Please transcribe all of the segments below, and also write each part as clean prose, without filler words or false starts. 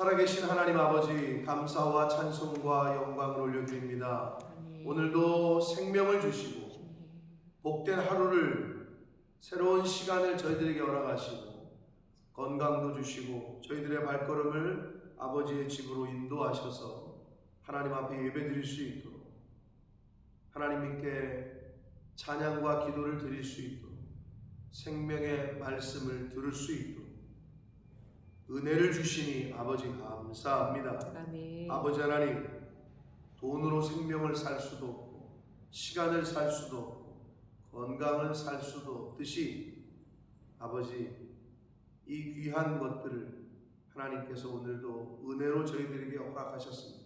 살아계신 하나님 아버지, 감사와 찬송과 영광을 올려드립니다. 오늘도 생명을 주시고 복된 하루를, 새로운 시간을 저희들에게 허락하시고 건강도 주시고 저희들의 발걸음을 아버지의 집으로 인도하셔서 하나님 앞에 예배드릴 수 있도록, 하나님께 찬양과 기도를 드릴 수 있도록, 생명의 말씀을 들을 수 있도록 은혜를 주시니 아버지 감사합니다. 아멘. 아버지 하나님, 돈으로 생명을 살 수도 없고 시간을 살 수도 없고 건강을 살 수도 없듯이 아버지, 이 귀한 것들을 하나님께서 오늘도 은혜로 저희들에게 허락하셨습니다.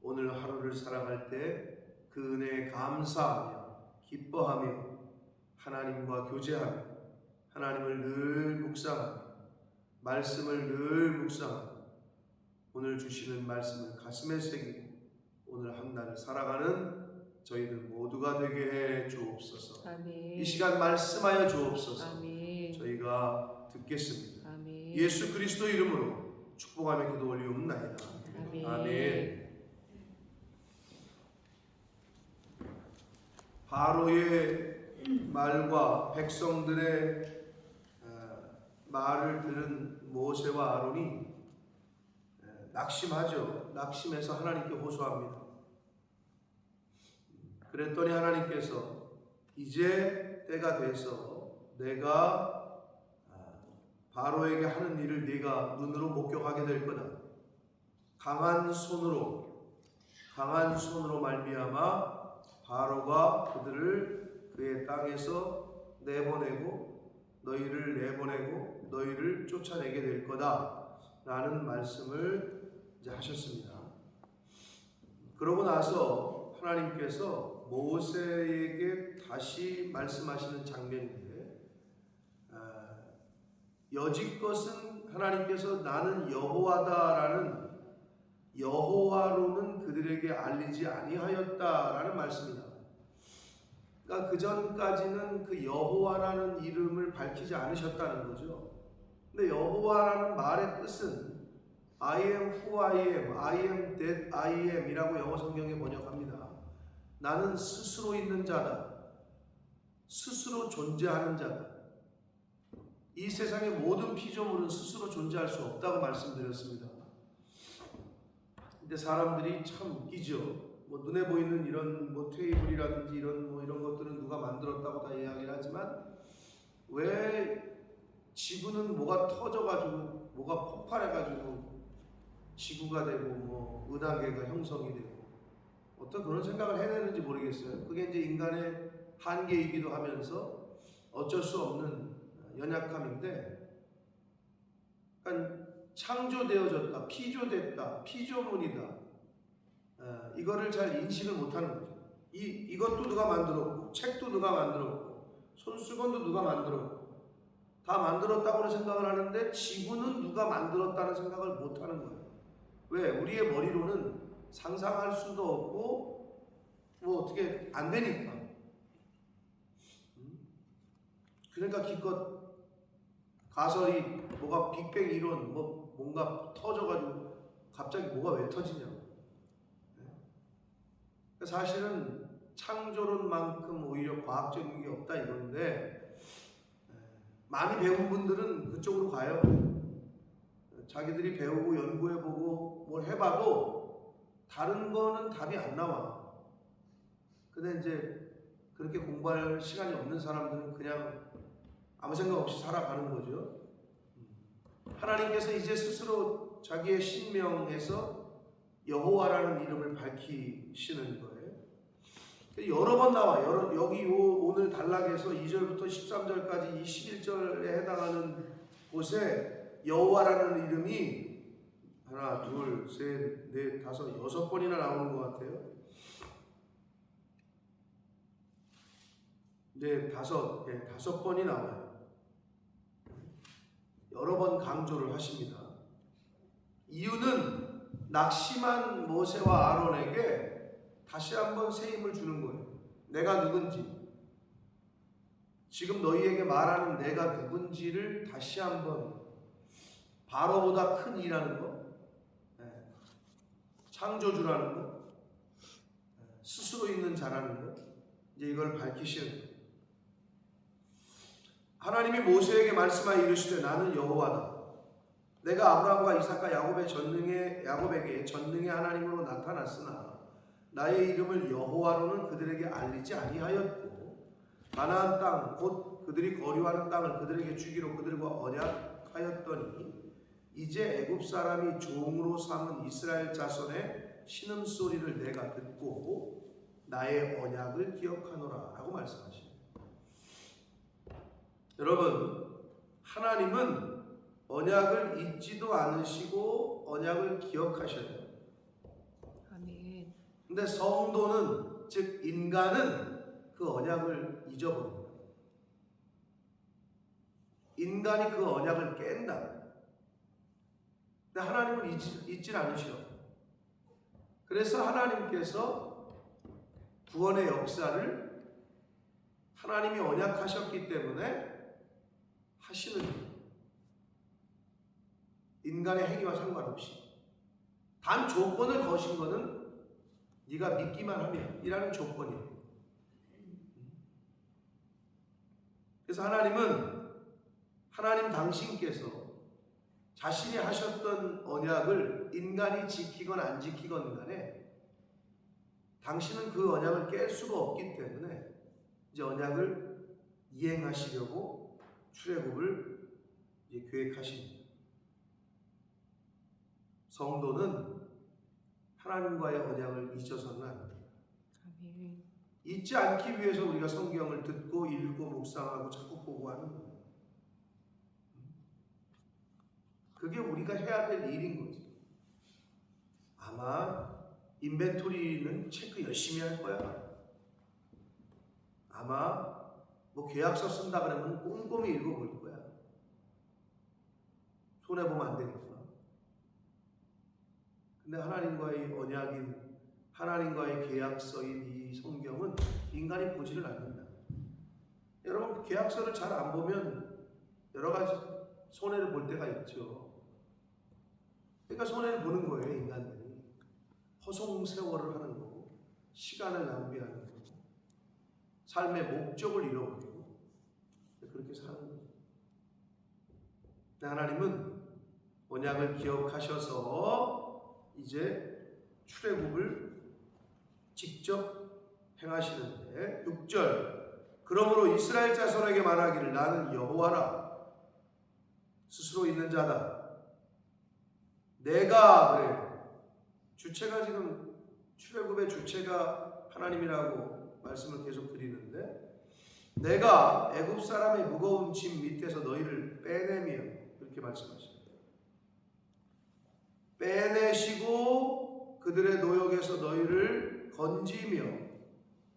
오늘 하루를 살아갈 때 그 은혜에 감사하며 기뻐하며 하나님과 교제하며 하나님을 늘 묵상하며 말씀을 늘 묵상하며 오늘 주시는 말씀을 가슴에 새기고 오늘 한 날을 살아가는 저희들 모두가 되게 해 주옵소서. 아멘. 이 시간 말씀하여 주옵소서. 아멘. 저희가 듣겠습니다. 아멘. 예수 그리스도 이름으로 축복하며 기도 올리옵나이다. 아멘. 아멘. 바로의 말과 백성들의 말을 들은 모세와 아론이 낙심하죠. 낙심해서 하나님께 호소합니다. 그랬더니 하나님께서 이제 때가 돼서 내가 바로에게 하는 일을 네가 눈으로 목격하게 될 거다. 강한 손으로 말미암아 바로가 그들을 그의 땅에서 내보내고 너희를 쫓아내게 될 거다 라는 말씀을 이제 하셨습니다. 그러고 나서 하나님께서 모세에게 다시 말씀하시는 장면인데, 여지것은 하나님께서 나는 여호와다라는 여호와로는 그들에게 알리지 아니하였다라는 말씀이다. 그러니까 그 전까지는 그 여호와라는 이름을 밝히지 않으셨다는 거죠. 근데 여호와라는 말의 뜻은 I am who I am, I am that I am 이라고 영어 성경에 번역합니다. 나는 스스로 있는 자다. 스스로 존재하는 자다. 이 세상의 모든 피조물은 스스로 존재할 수 없다고 말씀드렸습니다. 근데 사람들이 참 웃기죠. 눈에 보이는 이런 테이블이라든지 이런 것들은 누가 만들었다고 다 이야기를 하지만 왜 지구는 뭐가 터져가지고 뭐가 폭발해가지고 지구가 되고 은하계가 형성이 되고 어떤 그런 생각을 해내는지 모르겠어요. 그게 이제 인간의 한계이기도 하면서 어쩔 수 없는 연약함인데, 그러니까 창조되어졌다, 피조됐다, 피조물이다, 이거를 잘 인식을 못하는 거죠. 이것도 누가 만들었고, 책도 누가 만들었고, 손수건도 누가 만들었고, 다 만들었다고 생각을 하는데 지구는 누가 만들었다는 생각을 못하는 거예요. 왜? 우리의 머리로는 상상할 수도 없고 어떻게 안 되니까. 그러니까 기껏 가설이 뭐가 빅뱅 이론 뭔가 터져가지고 갑자기 뭐가 왜 터지냐고. 사실은 창조론만큼 오히려 과학적인 게 없다 이건데, 많이 배운 분들은 그쪽으로 가요. 자기들이 배우고 연구해보고 뭘 해봐도 다른 거는 답이 안 나와. 근데 이제 그렇게 공부할 시간이 없는 사람들은 그냥 아무 생각 없이 살아가는 거죠. 하나님께서 이제 스스로 자기의 신명에서 여호와라는 이름을 밝히시는 거예요. 여러 번 나와. 여기 오늘 단락에서 2절부터 13절까지 이 11절에 해당하는 곳에 여호와라는 이름이 하나, 둘, 셋, 넷, 다섯, 6번이나 나오는 것 같아요. 네, 다섯 번이 나와요. 여러 번 강조를 하십니다. 이유는 낙심한 모세와 아론에게 다시 한번 새 힘을 주는 거예요. 내가 누군지, 지금 너희에게 말하는 내가 누군지를 다시 한번, 바로보다 큰 이라는 거, 창조주라는 것, 스스로 있는 자라는 것, 이제 이걸 밝히시는 거예요. 하나님이 모세에게 말씀하여 이르시되 나는 여호와다. 내가 아브라함과 이삭과 야곱에게 전능의 하나님으로 나타났으나 나의 이름을 여호와로는 그들에게 알리지 아니하였고 가나안 땅 곧 그들이 거류하는 땅을 그들에게 주기로 그들과 언약하였더니 이제 애굽 사람이 종으로 삼은 이스라엘 자손의 신음소리를 내가 듣고 나의 언약을 기억하노라 라고 말씀하십니다. 여러분, 하나님은 언약을 잊지도 않으시고 언약을 기억하셔요. 아멘. 근데 성도는, 즉 인간은 그 언약을 잊어버립니다. 인간이 그 언약을 깬다. 근데 하나님은 잊질 않으셔. 그래서 하나님께서 구원의 역사를 하나님이 언약하셨기 때문에 하시는 거예요. 인간의 행위와 상관없이. 단 조건을 거신 거는 네가 믿기만 하면 이라는 조건이에요. 그래서 하나님 당신께서 자신이 하셨던 언약을 인간이 지키건 안 지키건 간에 당신은 그 언약을 깰 수가 없기 때문에 이제 언약을 이행하시려고 출애굽을 이제 계획하십니다. 성도는 하나님과의 언약을 잊어서는 안 됩니다. 아멘. 잊지 않기 위해서 우리가 성경을 듣고 읽고 묵상하고 자꾸 보고 하는 거예요. 그게 우리가 해야 될 일인 거지. 아마 인벤토리는 체크 열심히 할 거야. 아마 뭐 계약서 쓴다 그러면 꼼꼼히 읽어볼 거야. 손해보면 안 되니까. 근데 하나님과의 언약인, 하나님과의 계약서인 이 성경은 인간이 보지를 않는다. 여러분, 계약서를 잘 안 보면 여러 가지 손해를 볼 때가 있죠. 그러니까 손해를 보는 거예요, 인간들이. 허송세월을 하는 거고, 시간을 낭비하는 거고, 삶의 목적을 잃어버리고, 그렇게 사는 거예요. 하나님은 언약을 기억하셔서 이제 출애굽을 직접 행하시는데 6절 그러므로 이스라엘 자손에게 말하기를 나는 여호와라 스스로 있는 자다. 내가 그래요. 주체가 지금 출애굽의 주체가 하나님이라고 말씀을 계속 드리는데 내가 애굽 사람의 무거운 짐 밑에서 너희를 빼내며 이렇게 말씀하십니다. 빼내시고 그들의 노역에서 너희를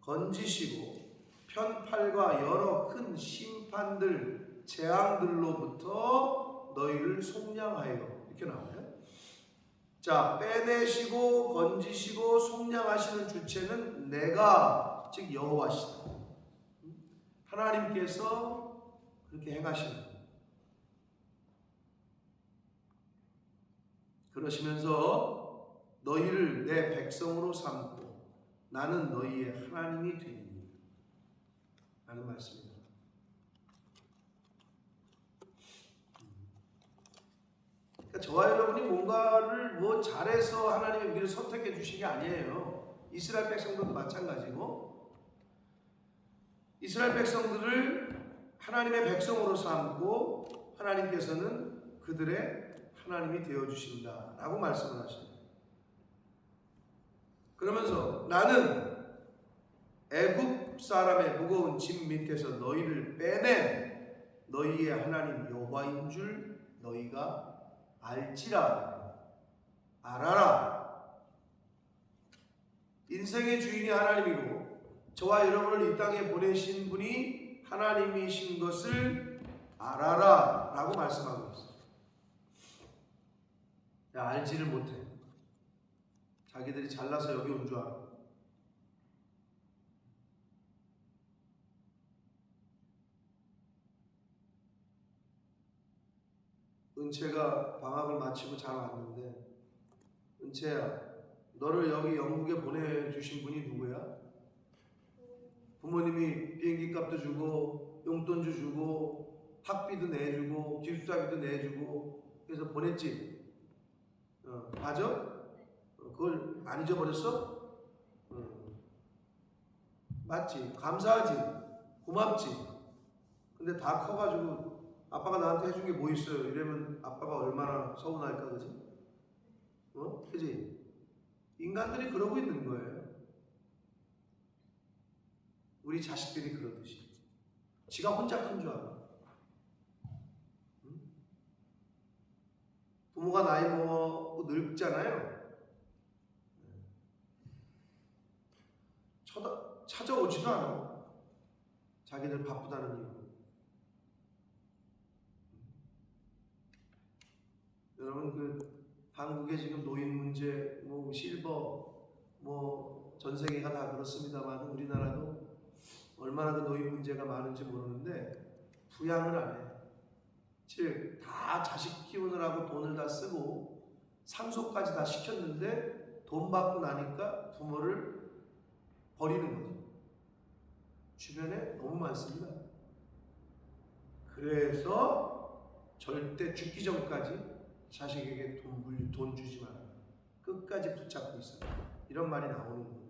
건지시고 편팔과 여러 큰 심판들 재앙들로부터 너희를 속량하여 이렇게 나와요. 자, 빼내시고 건지시고 속량하시는 주체는 내가 즉 여호와시다. 하나님께서 그렇게 행하시는 거예요. 그러시면서 너희를 내 백성으로 삼고 나는 너희의 하나님이 되리니 라는 말씀입니다. 그러니까 저와 여러분이 뭔가를 뭐 잘해서 하나님이 우리를 선택해 주신 게 아니에요. 이스라엘 백성들도 마찬가지고 이스라엘 백성들을 하나님의 백성으로 삼고 하나님께서는 그들의 하나님이 되어주신다 라고 말씀을 하십니다. 그러면서 나는 애굽 사람의 무거운 짐 밑에서 너희를 빼낸 너희의 하나님 여호와인 줄 너희가 알지라. 알아라. 인생의 주인이 하나님이고 저와 여러분을 이 땅에 보내신 분이 하나님이신 것을 알아라 라고 말씀하고 있어요. 야, 알지를 못해. 자기들이 잘나서 여기 온 줄 알아. 은채가 방학을 마치고 잘 왔는데 은채야, 너 너를 여기 영국에 보내주신 분이 누구야? 부모님이 비행기 값도 주고 용돈도 주고 학비도 내주고 기숙사비도 내주고 그래서 보냈지. 맞아? 그걸 안 잊어버렸어? 맞지? 감사하지? 고맙지? 근데 다 커가지고 아빠가 나한테 해준 게 뭐 있어요? 이러면 아빠가 얼마나 서운할까, 그지? 그지? 인간들이 그러고 있는 거예요. 우리 자식들이 그러듯이. 지가 혼자 큰 줄 알아. 부모가 나이 먹고 늙잖아요. 찾아오지도 않아. 자기들 바쁘다는 이유로. 여러분, 그 한국의 지금 노인 문제, 뭐 실버, 뭐 전 세계가 다 그렇습니다만 우리나라도 얼마나 그 노인 문제가 많은지 모르는데 부양을 안 해. 즉 다 자식 키우느라고 돈을 다 쓰고 상속까지 다 시켰는데 돈 받고 나니까 부모를 버리는 거죠. 주변에 너무 많습니다. 그래서 절대 죽기 전까지 자식에게 돈 주지 마라. 끝까지 붙잡고 있어요. 이런 말이 나오는 거예요.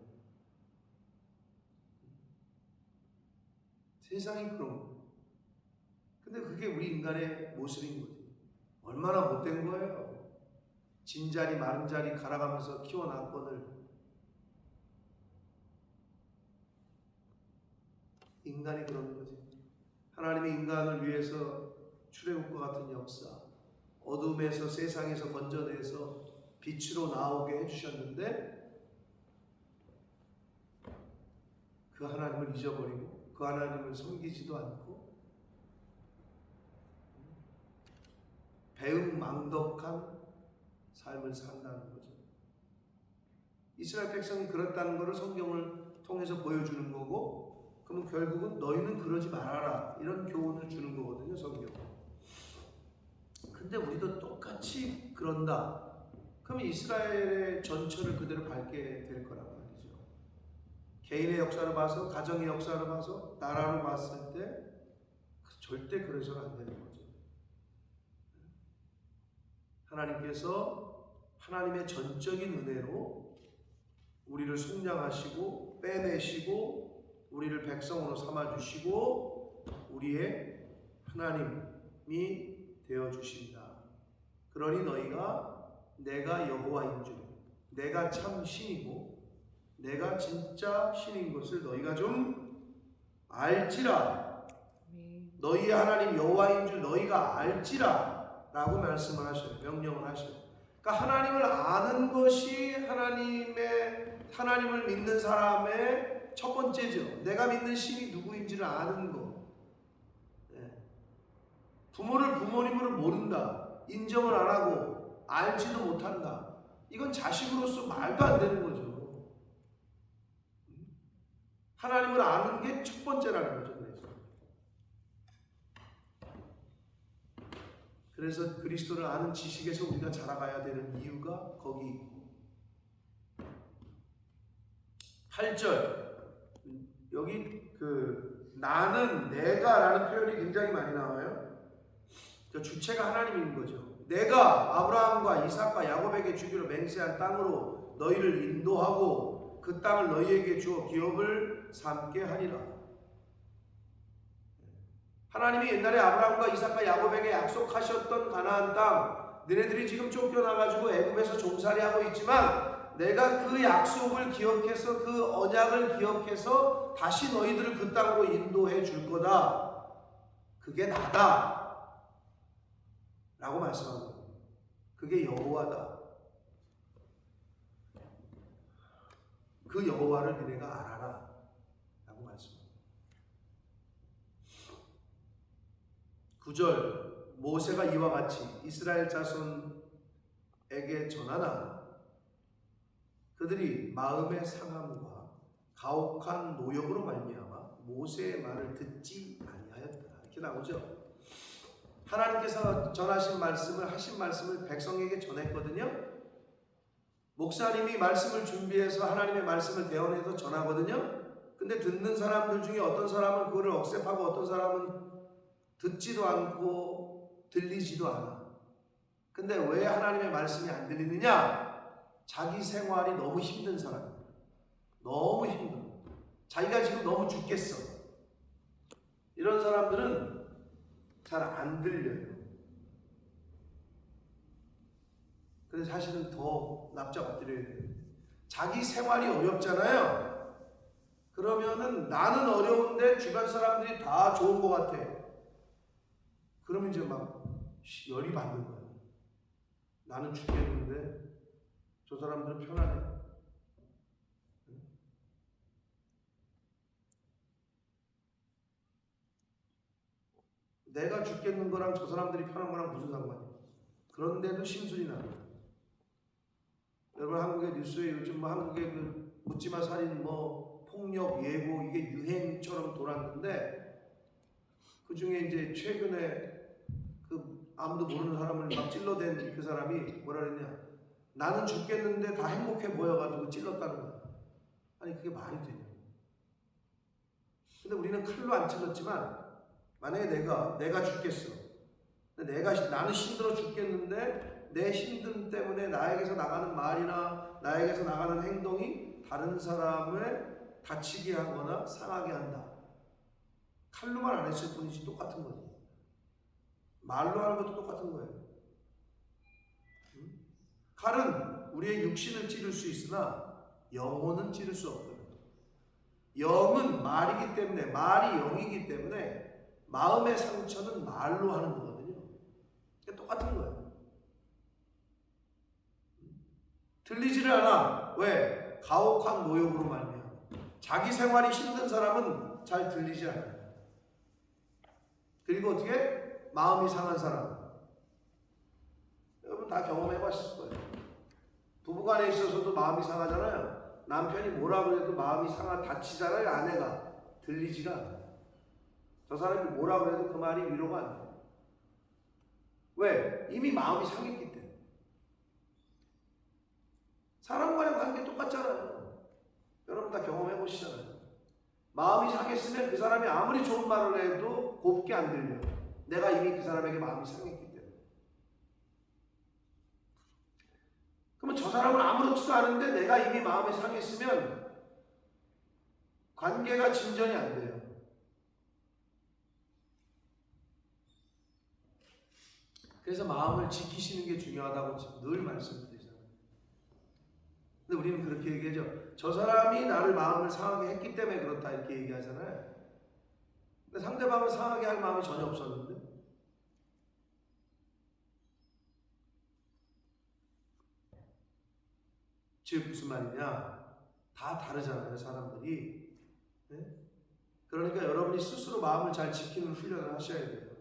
세상이 그런 거예요. 근데 그게 우리 인간의 모습인 거지. 얼마나 못된 거예요. 진자리 마른자리 갈아가면서 키워놨거늘. 인간이 그런 거지. 하나님이 인간을 위해서 출애굽과 같은 역사, 어둠에서 세상에서 건져내서 빛으로 나오게 해주셨는데 그 하나님을 잊어버리고 그 하나님을 섬기지도 않고 배은망덕한 삶을 산다는 거죠. 이스라엘 백성이 그렇다는 것을 성경을 통해서 보여주는 거고, 그럼 결국은 너희는 그러지 말아라 이런 교훈을 주는 거거든요, 성경. 근데 우리도 똑같이 그런다. 그럼 이스라엘의 전철을 그대로 밟게 될 거란 말이죠. 개인의 역사로 봐서, 가정의 역사로 봐서, 나라로 봤을 때 절대 그래서는 안 되는 거죠. 하나님께서 하나님의 전적인 은혜로 우리를 속량하시고 빼내시고 우리를 백성으로 삼아주시고 우리의 하나님이 되어주신다. 그러니 너희가 내가 여호와인 줄, 내가 참 신이고 내가 진짜 신인 것을 너희가 좀 알지라. 너희의 하나님 여호와인 줄 너희가 알지라 라고 말씀을 하셔요. 명령을 하셔요. 그러니까 하나님을 아는 것이 하나님을 믿는 사람의 첫 번째죠. 내가 믿는 신이 누구인지를 아는 거. 부모를 부모님으로 모른다. 인정을 안 하고 알지도 못한다. 이건 자식으로서 말도 안 되는 거죠. 하나님을 아는 게 첫 번째라는 거죠. 그래서 그리스도를 아는 지식에서 우리가 자라가야 되는 이유가 거기 있고, 8절 여기 나는 내가 라는 표현이 굉장히 많이 나와요. 주체가 하나님인 거죠. 내가 아브라함과 이삭과 야곱에게 주기로 맹세한 땅으로 너희를 인도하고 그 땅을 너희에게 주어 기업을 삼게 하리라. 하나님이 옛날에 아브라함과 이삭과 야곱에게 약속하셨던 가나안 땅, 너네들이 지금 쫓겨나가지고 애굽에서 종살이하고 있지만 내가 그 약속을 기억해서 그 언약을 기억해서 다시 너희들을 그 땅으로 인도해 줄 거다. 그게 나다 라고 말씀하고, 그게 여호와다. 그 여호와를 너네가 알아라 라고 말씀합니다. 9절 모세가 이와 같이 이스라엘 자손에게 전하나 그들이 마음의 상함과 가혹한 노역으로 말미암아 모세의 말을 듣지 아니하였다. 이렇게 나오죠. 하나님께서 하신 말씀을 백성에게 전했거든요. 목사님이 말씀을 준비해서 하나님의 말씀을 대언해서 전하거든요. 근데 듣는 사람들 중에 어떤 사람은 그거를 억셉하고 어떤 사람은 듣지도 않고 들리지도 않아. 근데 왜 하나님의 말씀이 안 들리느냐? 자기 생활이 너무 힘든 사람. 너무 힘들어. 자기가 지금 너무 죽겠어. 이런 사람들은 잘 안 들려요. 근데 사실은 더 납작 엎드려야 돼요. 자기 생활이 어렵잖아요. 그러면은 나는 어려운데 주변 사람들이 다 좋은 것 같아. 그러면 이제 막 열이 받는 거야. 나는 죽겠는데 저 사람들은 편하네. 내가 죽겠는 거랑 저 사람들이 편한 거랑 무슨 상관이야? 그런데도 심술이 나요. 여러분 한국의 뉴스에 요즘 뭐 한국의 그 묻지마 살인 뭐 폭력 예고 이게 유행처럼 돌았는데 그 중에 이제 최근에 그 아무도 모르는 사람을 막 찔러댄 그 사람이 뭐라 그랬냐? 나는 죽겠는데 다 행복해 보여가지고 찔렀다는 거야. 아니 그게 말이 되냐? 근데 우리는 칼로 안 찔렀지만 만약에 내가 죽겠어. 근데 나는 힘들어 죽겠는데 내 힘듦 때문에 나에게서 나가는 말이나 나에게서 나가는 행동이 다른 사람을 다치게 하거나 상하게 한다. 칼로만 안 했을 뿐이지 똑같은 거지. 말로 하는 것도 똑같은 거예요. 칼은 우리의 육신을 찌를 수 있으나 영혼은 찌를 수 없거든. 영은 말이기 때문에 말이 영이기 때문에 마음의 상처는 말로 하는 거거든요. 똑같은 거예요. 들리지를 않아. 왜? 가혹한 모욕으로 말미암아. 자기 생활이 힘든 사람은 잘 들리지 않아요. 그리고 어떻게? 마음이 상한 사람. 여러분 다 경험해 봤을 거예요. 부부간에 있어서도 마음이 상하잖아요. 남편이 뭐라 그래도 마음이 다치잖아요. 아내가. 들리지가 않아요. 저 사람이 뭐라 그래도 그 말이 위로가 안 돼요. 왜? 이미 마음이 상했기 때문에. 사람과의 관계 똑같잖아요. 여러분 다 경험해 보시잖아요. 마음이 상했으면 그 사람이 아무리 좋은 말을 해도 곱게 안 들려. 내가 이미 그 사람에게 마음이 상했기 때문에. 그러면 저 사람은 아무렇지도 않은데 내가 이미 마음이 상했으면 관계가 진전이 안 돼요. 그래서 마음을 지키시는 게 중요하다고 늘 말씀드리잖아요. 근데 우리는 그렇게 얘기하죠. 저 사람이 나를 마음을 상하게 했기 때문에 그렇다 이렇게 얘기하잖아요. 근데 상대방을 상하게 할 마음이 전혀 없었는데. 즉 무슨 말이냐? 다 다르잖아요, 사람들이. 네? 그러니까 여러분이 스스로 마음을 잘 지키는 훈련을 하셔야 돼요.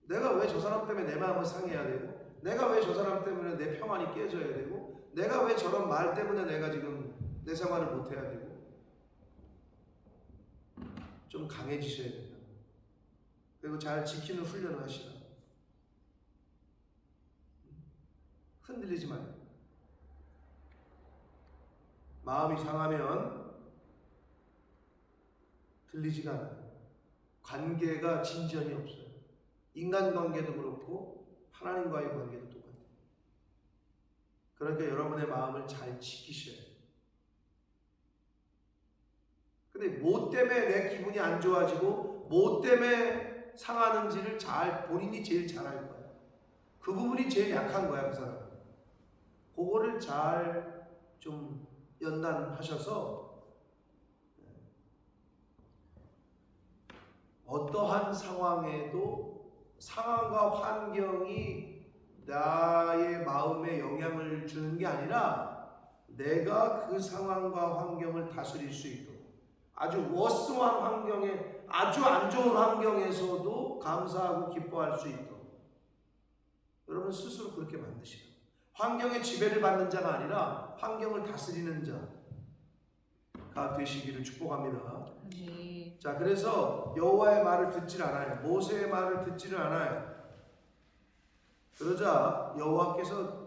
내가 왜 저 사람 때문에 내 마음을 상해야 되고, 내가 왜 저 사람 때문에 내 평안이 깨져야 되고, 내가 왜 저런 말 때문에 내가 지금 내 생활을 못해야 되고, 좀 강해지셔야 돼요. 그리고 잘 지키는 훈련을 하시라. 흔들리지 마요. 마음이 상하면 들리지가 않아요. 관계가 진전이 없어요. 인간관계도 그렇고 하나님과의 관계도 똑같아요. 그러니까 여러분의 마음을 잘 지키셔야 돼요. 근데 뭐 때문에 내 기분이 안 좋아지고 뭐 때문에 상하는지를 본인이 제일 잘 알 거예요. 그 부분이 제일 약한 거야, 그 사람. 그거를 잘 좀 연단하셔서 어떠한 상황에도 상황과 환경이 나의 마음에 영향을 주는 게 아니라 내가 그 상황과 환경을 다스릴 수 있도록 아주 워스한 환경에 아주 안 좋은 환경에서도 감사하고 기뻐할 수 있도록 여러분 스스로 그렇게 만드시라. 환경의 지배를 받는 자가 아니라 환경을 다스리는 자가 되시기를 축복합니다. 네. 자, 그래서 여호와의 말을 듣질 않아요. 모세의 말을 듣지를 않아요. 그러자 여호와께서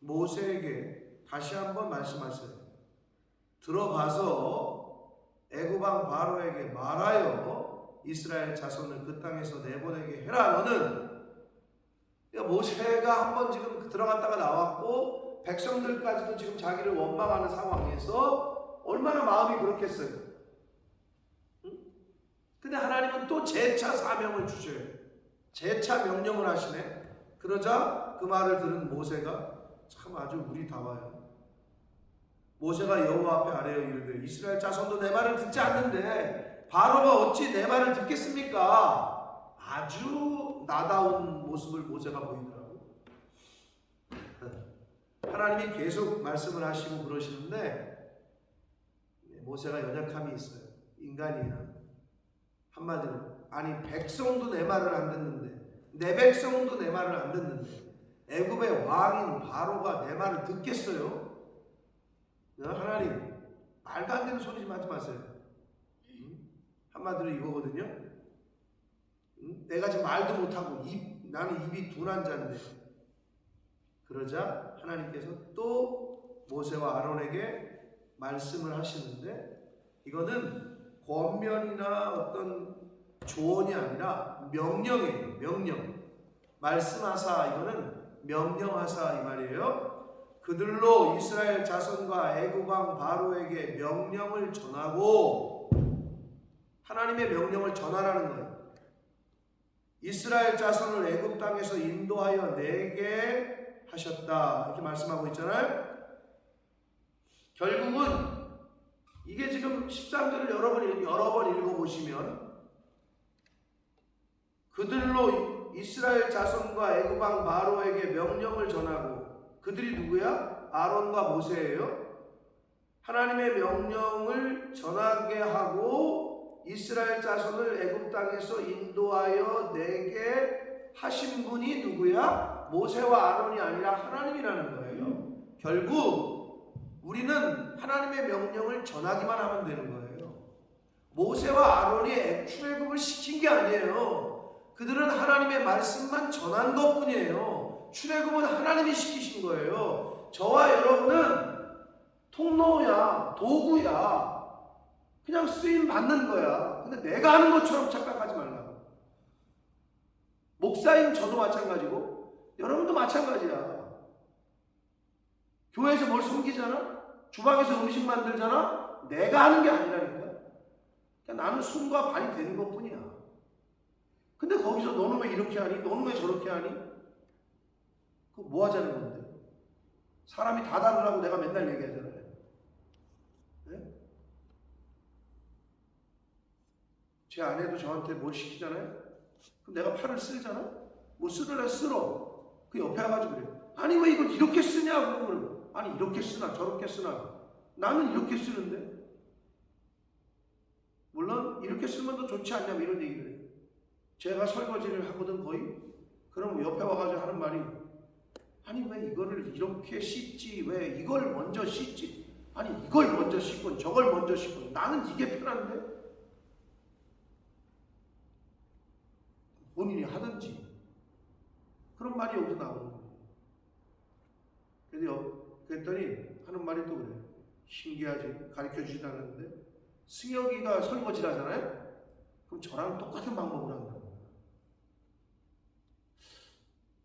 모세에게 다시 한번 말씀하세요. 들어가서 애굽 왕 바로에게 말하여 이스라엘 자손을 그 땅에서 내보내게 해라. 너는 그러니까 모세가 한번 지금 들어갔다가 나왔고 백성들까지도 지금 자기를 원망하는 상황에서 얼마나 마음이 그렇겠어요. 근데 하나님은 또 재차 사명을 주셔요. 재차 명령을 하시네. 그러자 그 말을 들은 모세가 참 아주 우리다워요. 모세가 여호와 앞에 아뢰어 이르되 이스라엘 자손도 내 말을 듣지 않는데 바로가 어찌 내 말을 듣겠습니까? 아주 나다운 모습을 모세가 보이더라고. 하나님이 계속 말씀을 하시고 그러시는데 모세가 연약함이 있어요. 인간이야. 한마디로 아니 백성도 내 말을 안 듣는데 내 백성도 내 말을 안 듣는데 애굽의 왕인 바로가 내 말을 듣겠어요? 하나님 말도 안 되는 소리 좀 하지 마세요. 한마디로 이거거든요. 내가 지금 말도 못하고 나는 입이 둔한 자인데. 그러자 하나님께서 또 모세와 아론에게 말씀을 하시는데 이거는 권면이나 어떤 조언이 아니라 명령이에요. 명령. 말씀하사 이거는 명령하사 이 말이에요. 그들로 이스라엘 자손과 애굽 왕 바로에게 명령을 전하고 하나님의 명령을 전하라는 거예요. 이스라엘 자손을 애굽 땅에서 인도하여 내게 하셨다. 이렇게 말씀하고 있잖아요. 결국은 이게 지금 13절을 여러 번 읽어보시면 그들로 이스라엘 자손과 애굽 왕 바로에게 명령을 전하고 그들이 누구야? 아론과 모세예요. 하나님의 명령을 전하게 하고 이스라엘 자손을 애굽 땅에서 인도하여 내게 하신 분이 누구야? 모세와 아론이 아니라 하나님이라는 거예요. 결국 우리는 하나님의 명령을 전하기만 하면 되는 거예요. 모세와 아론이 출애굽을 시킨 게 아니에요. 그들은 하나님의 말씀만 전한 것뿐이에요. 출애굽은 하나님이 시키신 거예요. 저와 여러분은 통로야, 도구야. 그냥 쓰임 받는 거야. 근데 내가 하는 것처럼 착각하지 말라고. 목사인 저도 마찬가지고 여러분도 마찬가지야. 교회에서 뭘 섬기잖아? 주방에서 음식 만들잖아? 내가 하는 게 아니라니까. 그냥 나는 손과 발이 되는 것뿐이야. 근데 거기서 너는 왜 이렇게 하니? 너는 왜 저렇게 하니? 그거 뭐 하자는 건데? 사람이 다 다르라고 내가 맨날 얘기하잖아요. 네? 제 아내도 저한테 뭘 시키잖아요? 그럼 내가 팔을 쓸잖아? 뭐 쓰려고 쓸어. 그 옆에 와가지고 그래. 아니 왜 이걸 이렇게 쓰냐고. 그러면. 아니 이렇게 쓰나 저렇게 쓰나. 나는 이렇게 쓰는데. 물론 이렇게 쓰면 더 좋지 않냐 이런 얘기를 해요. 제가 설거지를 하거든 거의. 그럼 옆에 와가지고 하는 말이 아니 왜 이거를 이렇게 씻지? 왜 이걸 먼저 씻지? 아니 이걸 먼저 씻고 저걸 먼저 씻고 나는 이게 편한데? 본인이 하든지 그런 말이 여기서 나오는 거예요. 그랬더니 하는 말이 또 그래. 신기하지? 가르쳐주지도 않았는데 승혁이가 설거지를 하잖아요? 그럼 저랑 똑같은 방법으로 한다고.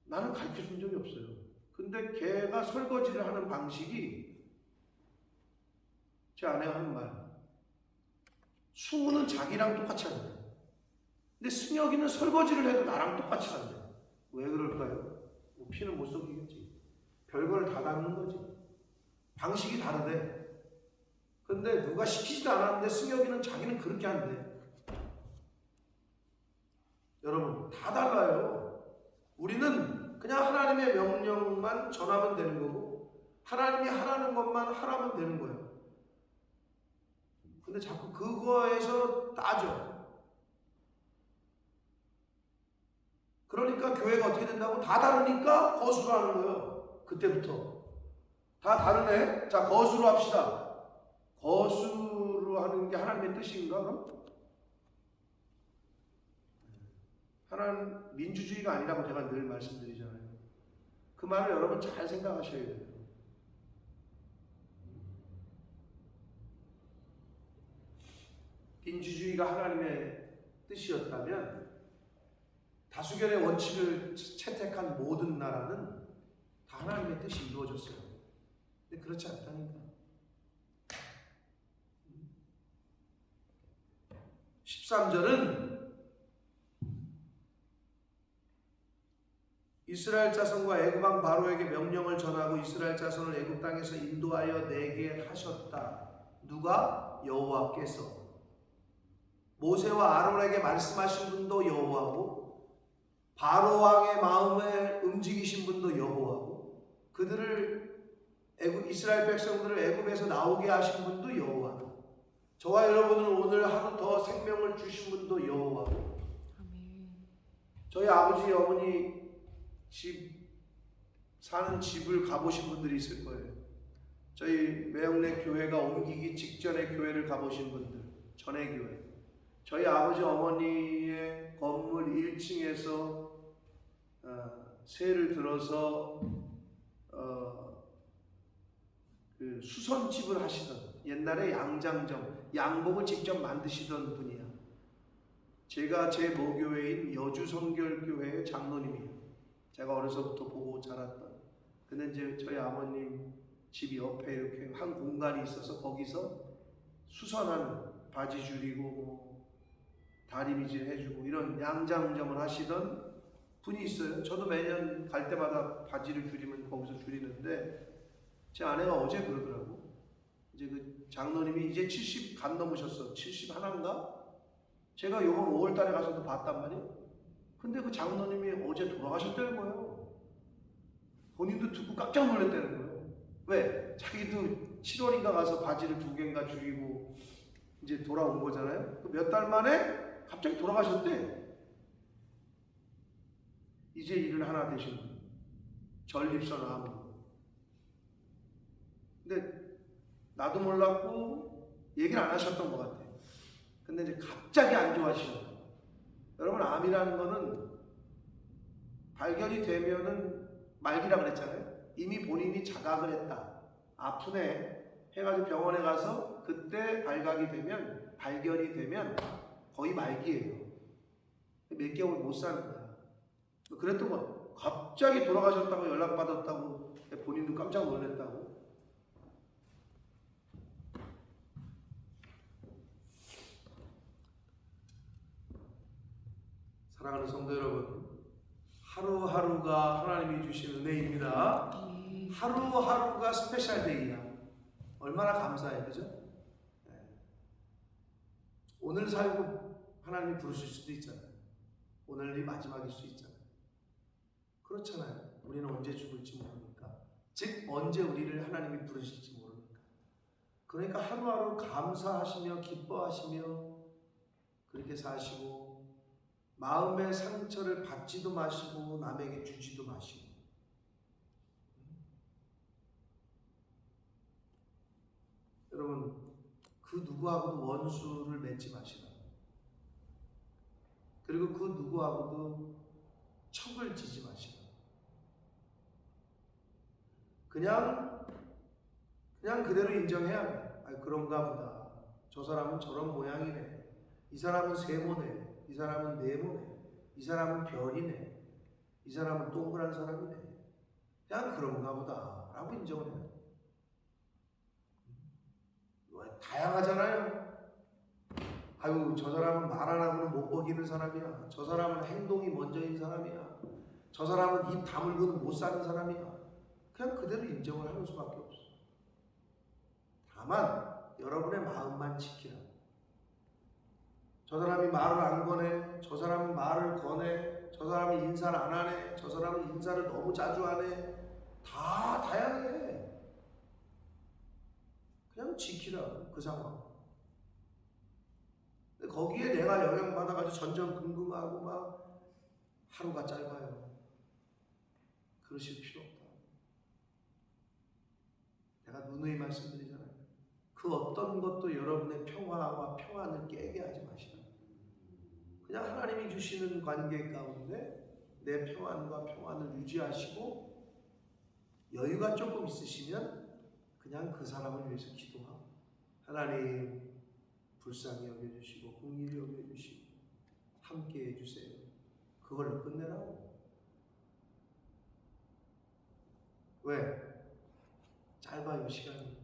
나는 가르쳐준 적이 없어요. 근데 걔가 설거지를 하는 방식이 제 아내가 하는 말. 수우는 자기랑 똑같이 한대. 근데 승혁이는 설거지를 해도 나랑 똑같이 한대. 왜 그럴까요? 뭐 피는 못 섞이겠지. 별걸 다 닮는 거지. 방식이 다르대. 근데 누가 시키지도 않았는데 승혁이는 자기는 그렇게 한대. 여러분 다 달라요. 우리는 그냥 하나님의 명령만 전하면 되는 거고 하나님이 하라는 것만 하라면 되는 거예요. 근데 자꾸 그거에서 따져. 그러니까 교회가 어떻게 된다고? 다 다르니까 거수로 하는 거예요. 그때부터 다 다르네. 자 거수로 합시다. 거수로 하는 게 하나님의 뜻인가 그럼? 하나는 민주주의가 아니라고 제가 늘 말씀드리잖아요. 그 말을 여러분 잘 생각하셔야 돼요. 민주주의가 하나님의 뜻이었다면 다수결의 원칙을 채택한 모든 나라는 다 하나님의 뜻이 이루어졌어요. 근데 그렇지 않다니까. 13절은 이스라엘 자손과 애굽 왕 바로에게 명령을 전하고 이스라엘 자손을 애굽 땅에서 인도하여 내게 하셨다. 누가? 여호와께서. 모세와 아론에게 말씀하신 분도 여호와고, 바로 왕의 마음을 움직이신 분도 여호와고, 그들을 이스라엘 백성들을 애굽에서 나오게 하신 분도 여호와고, 저와 여러분은 오늘 하루 더 생명을 주신 분도 여호와고, 저희 아버지 어머니 사는 집을 가보신 분들이 있을 거예요. 저희 매형네 교회가 옮기기 직전에 교회를 가보신 분들, 전에 교회. 저희 아버지 어머니의 건물 1층에서 새를 들어서 그 수선집을 하시던, 옛날에 양장점, 양복을 직접 만드시던 분이야. 제가 제 모교회인 여주성결교회의 장로님이에요. 제가 어려서부터 보고 자랐던. 근데 이제 저희 아버님 집 옆에 이렇게 한 공간이 있어서 거기서 수선하는, 바지 줄이고 다리미질 해주고 이런 양장점을 하시던 분이 있어요. 저도 매년 갈 때마다 바지를 줄이면 거기서 줄이는데, 제 아내가 어제 그러더라고. 이제 그 장로님이 이제 70 간 넘으셨어. 70 하나인가? 제가 요번 5월 달에 가서도 봤단 말이에요. 근데 그 장로님이 어제 돌아가셨다는 거예요. 본인도 듣고 깜짝 놀랐다는 거예요. 왜? 자기도 7월인가 가서 바지를 2개인가 줄이고 이제 돌아온 거잖아요. 몇 달 만에 갑자기 돌아가셨대. 이제 일을 하나 되신 분. 전립선 암으로. 근데 나도 몰랐고 얘기를 안 하셨던 것 같아요. 근데 이제 갑자기 안 좋아지셨다. 여러분, 암이라는 거는 발견이 되면은 말기라 그랬잖아요. 이미 본인이 자각을 했다. 아프네 해가지고 병원에 가서 그때 발견이 되면 거의 말기예요. 몇 개월 못 사는 거야. 그랬던 거. 갑자기 돌아가셨다고 연락받았다고 본인도 깜짝 놀랐다고. 사랑하는 성도 여러분, 하루하루가 하나님이 주신 은혜입니다. 하루하루가 스페셜 데이야. 얼마나 감사해, 그죠? 네. 오늘 살고 하나님이 부르실 수도 있잖아요. 오늘이 마지막일 수 있잖아요. 그렇잖아요. 우리는 언제 죽을지 모르니까. 즉 언제 우리를 하나님이 부르실지 모르니까. 그러니까 하루하루 감사하시며 기뻐하시며 그렇게 사시고, 마음의 상처를 받지도 마시고 남에게 주지도 마시고. 여러분, 그 누구하고도 원수를 맺지 마시라. 그리고 그 누구하고도 척을 지지 마시라. 그냥 그대로 인정해야 돼. 아, 그런가 보다. 저 사람은 저런 모양이네. 이 사람은 세모네. 이 사람은 네모네. 이 사람은 별이네. 이 사람은 동그란 사람이네. 그냥 그런가 보다 라고 인정을 해요. 다양하잖아요. 아유, 저 사람은 말 안 하고는 못 먹이는 사람이야. 저 사람은 행동이 먼저인 사람이야. 저 사람은 입 다물고는 못 사는 사람이야. 그냥 그대로 인정을 하는 수밖에 없어. 다만 여러분의 마음만 지키라. 저 사람이 말을 안 거네. 저 사람은 말을 거네. 저 사람이 인사를 안 하네. 저 사람은 인사를 너무 자주 하네. 다 다양해. 그냥 지키라, 그 상황. 근데 거기에 내가 영향받아가지고 전전긍긍하고 막 하루가 짧아요. 그러실 필요 없다. 내가 누누이 말씀드리잖아요. 그 어떤 것도 여러분의 평화와 평안을 깨게 하지 마시라. 그냥 하나님이 주시는 관계 가운데 내 평안과 평안을 유지하시고 여유가 조금 있으시면 그냥 그 사람을 위해서 기도하고 하나님 불쌍히 여겨주시고 긍휼히 여겨주시고 함께 해주세요. 그걸로 끝내라고. 왜? 짧아요 시간이.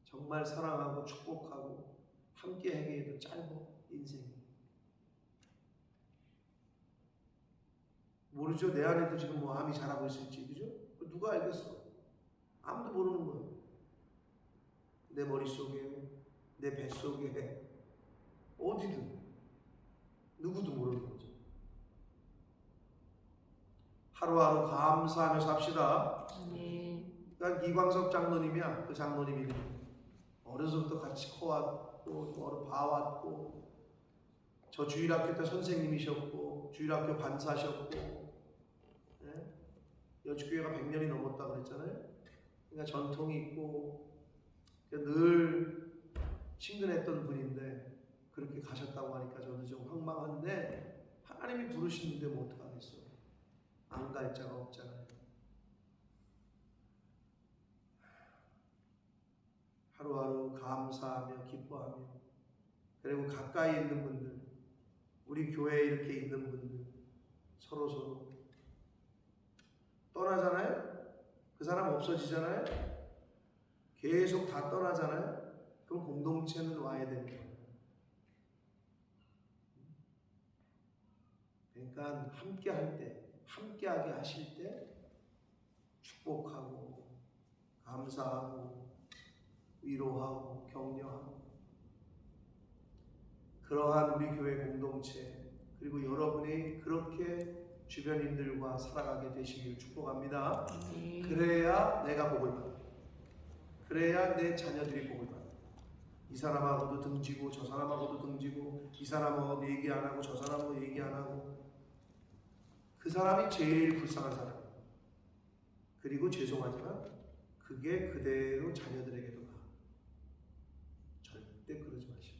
정말 사랑하고 축복하고 함께 하기에도 짧아 인생이. 모르죠? 내 안에도 지금 뭐 암이 자라고 있을지, 그죠? 누가 알겠어? 아무도 모르는 거예요. 내 머릿속에, 내 뱃속에, 어디든 누구도 모르는 거죠. 하루하루 감사하며 삽시다. 아멘. 그러니까 이광석 장로님이야. 그 장로님이 어려서부터 같이 커왔고 봐왔고 저 주일학교 때 선생님이셨고 주일학교 반사셨고 예? 여주교회가 100년이 넘었다 그랬잖아요. 그러니까 전통이 있고 늘 친근했던 분인데 그렇게 가셨다고 하니까 저도 좀 황망한데 하나님이 부르시는데 뭐 어떡하겠어요. 안 갈 자가 없잖아요. 하루하루 감사하며 기뻐하며 그리고 가까이 있는 분들 우리 교회에 이렇게 있는 분들 서로 떠나잖아요. 그 사람 없어지잖아요. 계속 다 떠나잖아요. 그럼 공동체는 와야 되는 거예요. 그러니까 함께 할 때, 함께하게 하실 때 축복하고 감사하고 위로하고 격려하고 그러한 우리 교회 공동체 그리고 여러분이 그렇게 주변인들과 살아가게 되시길 축복합니다. 그래야 내가 복을 받아. 그래야 내 자녀들이 복을 받아. 이 사람하고도 등지고 저 사람하고도 등지고 이 사람하고도 얘기 안 하고 저 사람하고 얘기 안 하고 그 사람이 제일 불쌍한 사람. 그리고 죄송하지만 그게 그대로 자녀들에게도 가. 절대 그러지 마시고.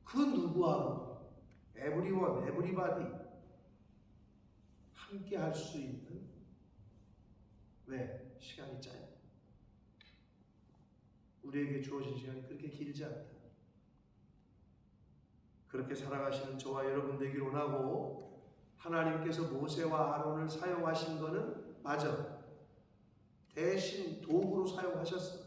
그 누구하고 에브리원, 에브리바디 함께 할 수 있는 왜? 시간이 짧아. 우리에게 주어진 시간이 그렇게 길지 않다. 그렇게 살아가시는 저와 여러분 되길 원하고 하나님께서 모세와 아론을 사용하신 거는 맞아. 대신 도구로 사용하셨어.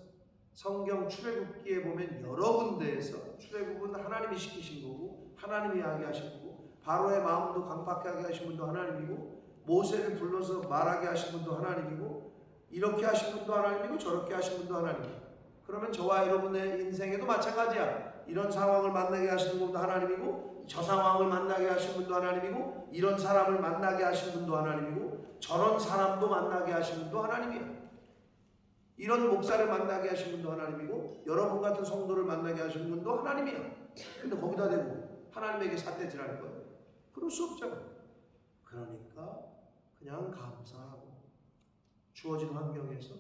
성경 출애굽기에 보면 여러 군데에서 출애굽은 하나님이 시키신 거고 하나님이 하게 하신 거고 바로의 마음도 강팍하게 하신 분도 하나님이고 모세를 불러서 말하게 하신 분도 하나님이고 이렇게 하신 분도 하나님이고 저렇게 하신 분도 하나님이고 그러면 저와 여러분의 인생에도 마찬가지야. 이런 상황을 만나게 하시는 분도 하나님이고 저 상황을 만나게 하신 분도 하나님이고 이런 사람을 만나게 하신 분도 하나님이고 저런 사람도 만나게 하신 분도 하나님이야. 이런 목사를 만나게 하신 분도 하나님이고 여러분 같은 성도를 만나게 하신 분도 하나님이야. 근데 거기다 대고 하나님에게 삿대질할 거예요? 그럴 수 없잖아. 그러니까 그냥 감사하고 주어진 환경에서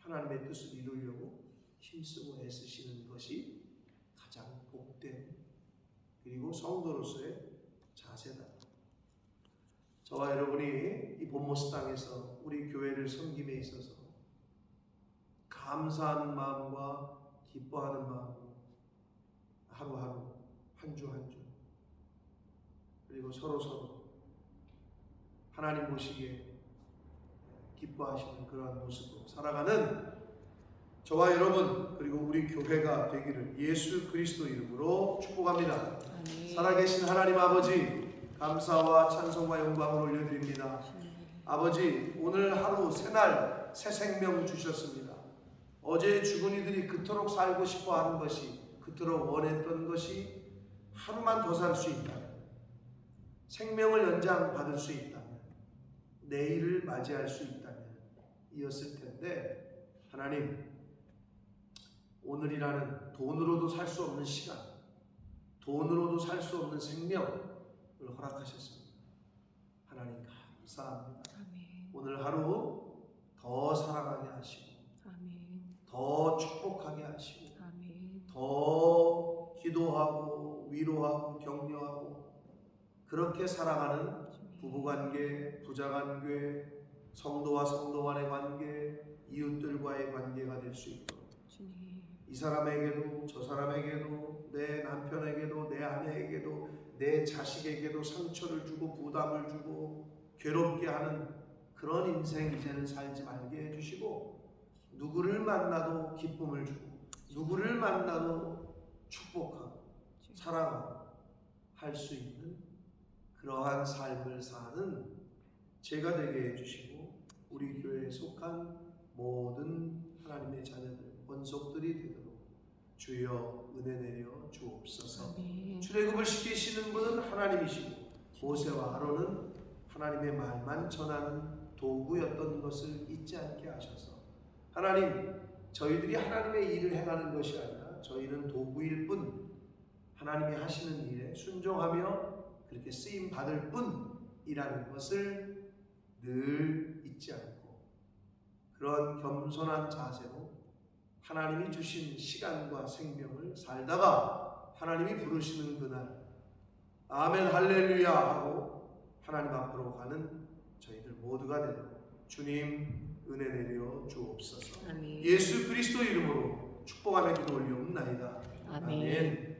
하나님의 뜻을 이루려고 힘쓰고 애쓰시는 것이 가장 복된 그리고 성도로서의 자세다. 저와 여러분이 이 본모스 땅에서 우리 교회를 섬김에 있어서 감사하는 마음과 기뻐하는 마음으로 하루하루 한 주 한 주 그리고 서로 하나님 보시기에 기뻐하시는 그러한 모습으로 살아가는 저와 여러분 그리고 우리 교회가 되기를 예수 그리스도 이름으로 축복합니다. 아멘. 살아계신 하나님 아버지 감사와 찬송과 영광을 올려드립니다. 아버지 오늘 하루 새날 새 생명 주셨습니다. 어제 죽은 이들이 그토록 살고 싶어하는 것이 그토록 원했던 것이 하루만 더 살 수 있다면 생명을 연장받을 수 있다면 내일을 맞이할 수 있다면 이었을 텐데 하나님 오늘이라는 돈으로도 살 수 없는 시간 돈으로도 살 수 없는 생명을 허락하셨습니다. 하나님 감사합니다. 아멘. 오늘 하루 더 사랑하게 하시고 아멘. 더 축복하게 하시고 아멘. 더 기도하고 위로하고 격려하고 그렇게 살아가는 부부관계, 부자관계, 성도와 성도 간의 관계, 이웃들과의 관계가 될 수 있도록 주님. 이 사람에게도 저 사람에게도 내 남편에게도 내 아내에게도 내 자식에게도 상처를 주고 부담을 주고 괴롭게 하는 그런 인생 이제는 살지 말게 해주시고 누구를 만나도 기쁨을 주고 누구를 만나도 축복하고 사랑하고 할 수 있는 그러한 삶을 사는 제가 되게 해주시고 우리 교회에 속한 모든 하나님의 자녀들 권속들이 되도록 주여 은혜 내려 주옵소서. 아멘. 출애굽을 시키시는 분은 하나님이시고 모세와 아론은 하나님의 말만 전하는 도구였던 것을 잊지 않게 하셔서 하나님 저희들이 하나님의 일을 행하는 것이 아니라 저희는 도구일 뿐 하나님이 하시는 일에 순종하며 그렇게 쓰임 받을 뿐이라는 것을 늘 잊지 않고 그런 겸손한 자세로 하나님이 주신 시간과 생명을 살다가 하나님이 부르시는 그날 아멘 할렐루야 하고 하나님 앞으로 가는 저희들 모두가 되도록 주님 은혜 내려 주옵소서. 아멘. 예수 그리스도 이름으로 축복하며 기도 올리옵나이다. 아멘.